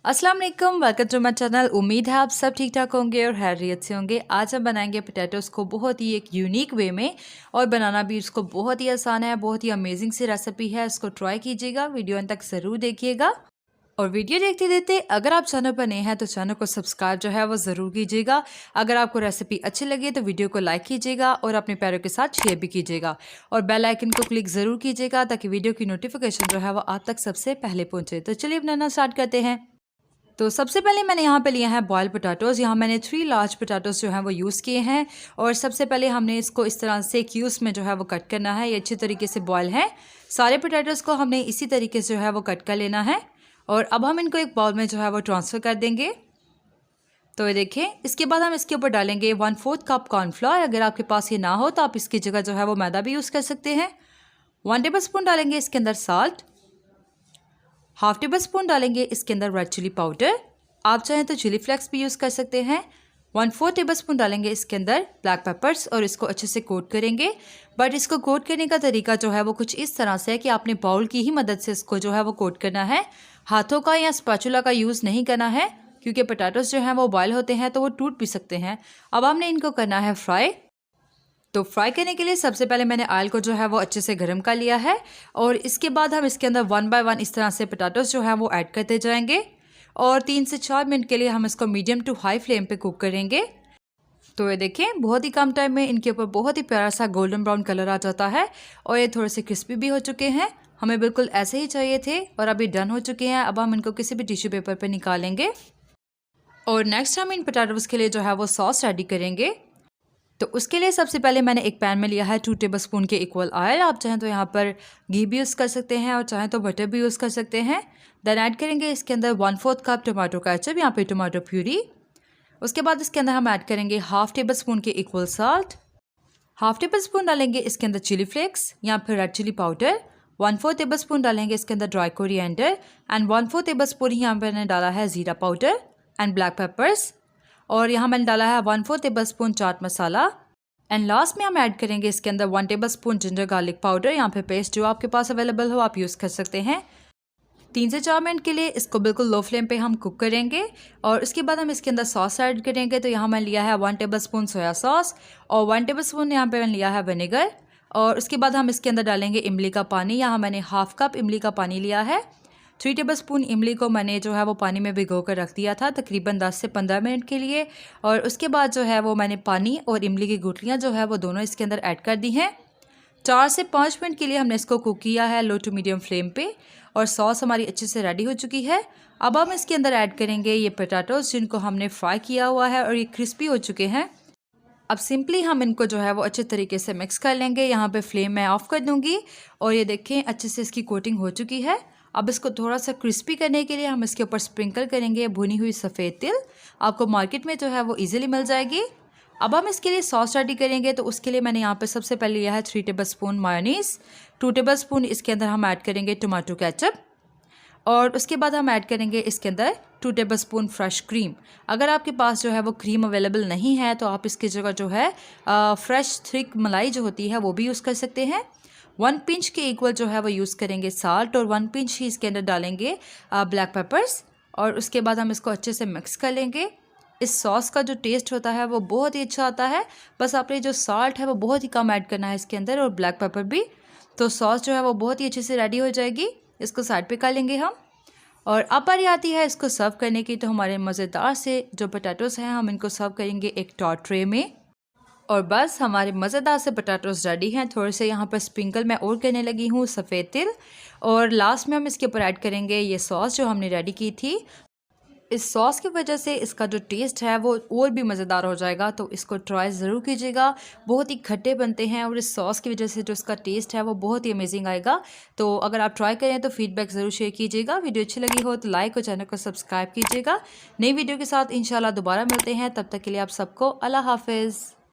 अस्सलाम वालेकुम, welcome to my channel. उम्मीद है आप सब ठीक ठाक होंगे और खैरियत से होंगे। आज हम बनाएंगे पोटैटोज़ को बहुत ही एक यूनिक वे में, और बनाना भी इसको बहुत ही आसान है। बहुत ही अमेजिंग सी रेसिपी है, इसको ट्राई कीजिएगा। वीडियो अंत तक ज़रूर देखिएगा। और वीडियो देखते देखते अगर आप चैनल पर नए हैं तो चैनल को सब्सक्राइब जो है वो ज़रूर कीजिएगा। अगर आपको रेसिपी अच्छी लगे तो वीडियो को लाइक कीजिएगा और अपने प्यारों के साथ शेयर भी कीजिएगा। और बेल आइकन को क्लिक ज़रूर कीजिएगा ताकि वीडियो की नोटिफिकेशन जो है वो आप तक सबसे पहले पहुँचे। तो चलिए बनाना स्टार्ट करते हैं। तो सबसे पहले मैंने यहाँ पे लिया है बॉयल पोटैटोज़। यहाँ मैंने 3 लार्ज पोटैटोज़ जो हैं वो यूज़ किए हैं। और सबसे पहले हमने इसको इस तरह से क्यूब्स में जो है वो कट करना है। ये अच्छी तरीके से बॉयल है। सारे पोटैटोज़ को हमने इसी तरीके से जो है वो कट कर लेना है। और अब हम इनको एक बाउल में जो है वो ट्रांसफ़र कर देंगे। तो ये देखें, इसके बाद हम इसके ऊपर डालेंगे 1/4 कप कॉर्नफ्लोर। अगर आपके पास ये ना हो तो आप इसकी जगह जो है वो मैदा भी यूज़ कर सकते हैं। 1 टेबल स्पून डालेंगे इसके अंदर साल्ट। 1/2 टेबल स्पून डालेंगे इसके अंदर रेड चिली पाउडर। आप चाहें तो चिली फ्लेक्स भी यूज़ कर सकते हैं। 1/4 टेबल स्पून डालेंगे इसके अंदर ब्लैक पेपर्स और इसको अच्छे से कोट करेंगे। बट इसको कोट करने का तरीका जो है वो कुछ इस तरह से है कि आपने बाउल की ही मदद से इसको जो है वो कोट करना है। हाथों का या स्पैचुला का यूज़ नहीं करना है, क्योंकि पोटैटोज़ जो हैं वो बॉयल होते हैं तो वो टूट भी सकते हैं। अब हमने इनको करना है फ्राई। तो फ्राई करने के लिए सबसे पहले मैंने ऑयल को जो है वो अच्छे से गर्म कर लिया है। और इसके बाद हम इसके अंदर 1 बाय 1 इस तरह से पोटैटोज़ जो है वो ऐड करते जाएंगे। और 3 से 4 मिनट के लिए हम इसको मीडियम टू हाई फ्लेम पे कुक करेंगे। तो ये देखें, बहुत ही कम टाइम में इनके ऊपर बहुत ही प्यारा सा गोल्डन ब्राउन कलर आ जाता है। और ये थोड़े से क्रिस्पी भी हो चुके हैं। हमें बिल्कुल ऐसे ही चाहिए थे और अभी डन हो चुके हैं। अब हम इनको किसी भी टिश्यू पेपर पर निकालेंगे। और नेक्स्ट हम इन पोटैटोज़ के लिए जो है वो सॉस रेडी करेंगे। तो उसके लिए सबसे पहले मैंने एक पैन में लिया है 2 टेबल स्पून के इक्वल ऑयल। आप चाहें तो यहाँ पर घी भी यूज़ कर सकते हैं और चाहें तो बटर भी यूज़ कर सकते हैं। देन ऐड करेंगे इसके अंदर 1/4 कप टमाटो केचप, यहाँ पे टमाटो प्यूरी। उसके बाद इसके अंदर हम ऐड करेंगे 1/2 टेबल स्पून के इक्वल साल्ट। 1/2 टेबल स्पून डालेंगे इसके अंदर चिली फ्लेक्स या फिर red chilli powder. 1/4 tablespoon डालेंगे इसके अंदर dry coriander. And 1/4 tablespoon यहाँ पर मैंने डाला है ज़ीरा पाउडर एंड ब्लैक पेपर्स। और यहाँ मैंने डाला है 1/4 table spoon chaat masala. And last में हम ऐड करेंगे इसके अंदर 1 table spoon ginger garlic powder, यहाँ पे पेस्ट जो आपके पास अवेलेबल हो आप यूज़ कर सकते हैं। 3 से 4 मिनट के लिए इसको बिल्कुल लो फ्लेम पे हम कुक करेंगे। और उसके बाद हम इसके अंदर सॉस ऐड करेंगे। तो यहाँ मैंने लिया है 1 टेबल स्पून सोया सॉस और 1 टेबल स्पून यहाँ पे मैंने लिया है विनेगर। और उसके बाद हम इसके अंदर डालेंगे इमली का पानी। यहाँ मैंने 1/2 कप इमली का पानी लिया है। 3 टेबल स्पून इमली को मैंने जो है वो पानी में भिगो कर रख दिया था तकरीबन 10 से 15 मिनट के लिए। और उसके बाद जो है वो मैंने पानी और इमली की गुठलियाँ जो है वो दोनों इसके अंदर ऐड कर दी हैं। 4 से 5 मिनट के लिए हमने इसको कुक किया है लो टू मीडियम फ्लेम पे। और सॉस हमारी अच्छे से रेडी हो चुकी है। अब हम इसके अंदर ऐड करेंगे ये पोटैटोज़ जिनको हमने फ्राई किया हुआ है और ये क्रिस्पी हो चुके हैं। अब सिंपली हम इनको जो है वो अच्छे तरीके से मिक्स कर लेंगे। यहाँ पे फ्लेम मैं ऑफ़ कर दूँगी। और ये देखें, अच्छे से इसकी कोटिंग हो चुकी है। अब इसको थोड़ा सा क्रिस्पी करने के लिए हम इसके ऊपर स्प्रिंकल करेंगे भुनी हुई सफ़ेद तिल। आपको मार्केट में जो है वो इजीली मिल जाएगी। अब हम इसके लिए सॉस रेडी करेंगे। तो उसके लिए मैंने यहाँ पे सबसे पहले लिया है 3 table spoon mayonnaise. 2 table spoon इसके अंदर हम ऐड करेंगे टमाटो केचप। और उसके बाद हम ऐड करेंगे इसके अंदर 2 टेबल स्पून फ्रेश क्रीम। अगर आपके पास जो है वो क्रीम अवेलेबल नहीं है तो आप इसकी जगह जो है फ्रेश थिक मलाई जो होती है वो भी यूज़ कर सकते हैं। 1 पिंच के इक्वल जो है वो यूज़ करेंगे साल्ट और 1 पिंच ही इसके अंदर डालेंगे ब्लैक पेपर्स। और उसके बाद हम इसको अच्छे से मिक्स कर लेंगे। इस सॉस का जो टेस्ट होता है वो बहुत ही अच्छा आता है। बस आपने जो साल्ट है वो बहुत ही कम ऐड करना है इसके अंदर और ब्लैक पेपर भी। तो सॉस जो है वो बहुत ही अच्छे से रेडी हो जाएगी। इसको साइड पे कर लेंगे हम। और अब बारी आती है इसको सर्व करने की। तो हमारे मज़ेदार से जो पोटैटोज़ हैं हम इनको सर्व करेंगे एक टॉट ट्रे में। और बस हमारे मज़ेदार से पोटैटोज़ रेडी हैं। थोड़े से यहाँ पर स्प्रिंकल मैं और करने लगी हूँ सफ़ेद तिल। और लास्ट में हम इसके ऊपर ऐड करेंगे ये सॉस जो हमने रेडी की थी। इस सॉस की वजह से इसका जो टेस्ट है वो और भी मज़ेदार हो जाएगा। तो इसको ट्राई ज़रूर कीजिएगा। बहुत ही खट्टे बनते हैं और इस सॉस की वजह से जो इसका टेस्ट है वो बहुत ही अमेजिंग आएगा। तो अगर आप ट्राई करें तो फीडबैक ज़रूर शेयर कीजिएगा। वीडियो अच्छी लगी हो तो लाइक और चैनल को सब्सक्राइब कीजिएगा। नई वीडियो के साथ इंशाल्लाह दोबारा मिलते हैं। तब तक के लिए आप सबको अल्लाह हाफिज़।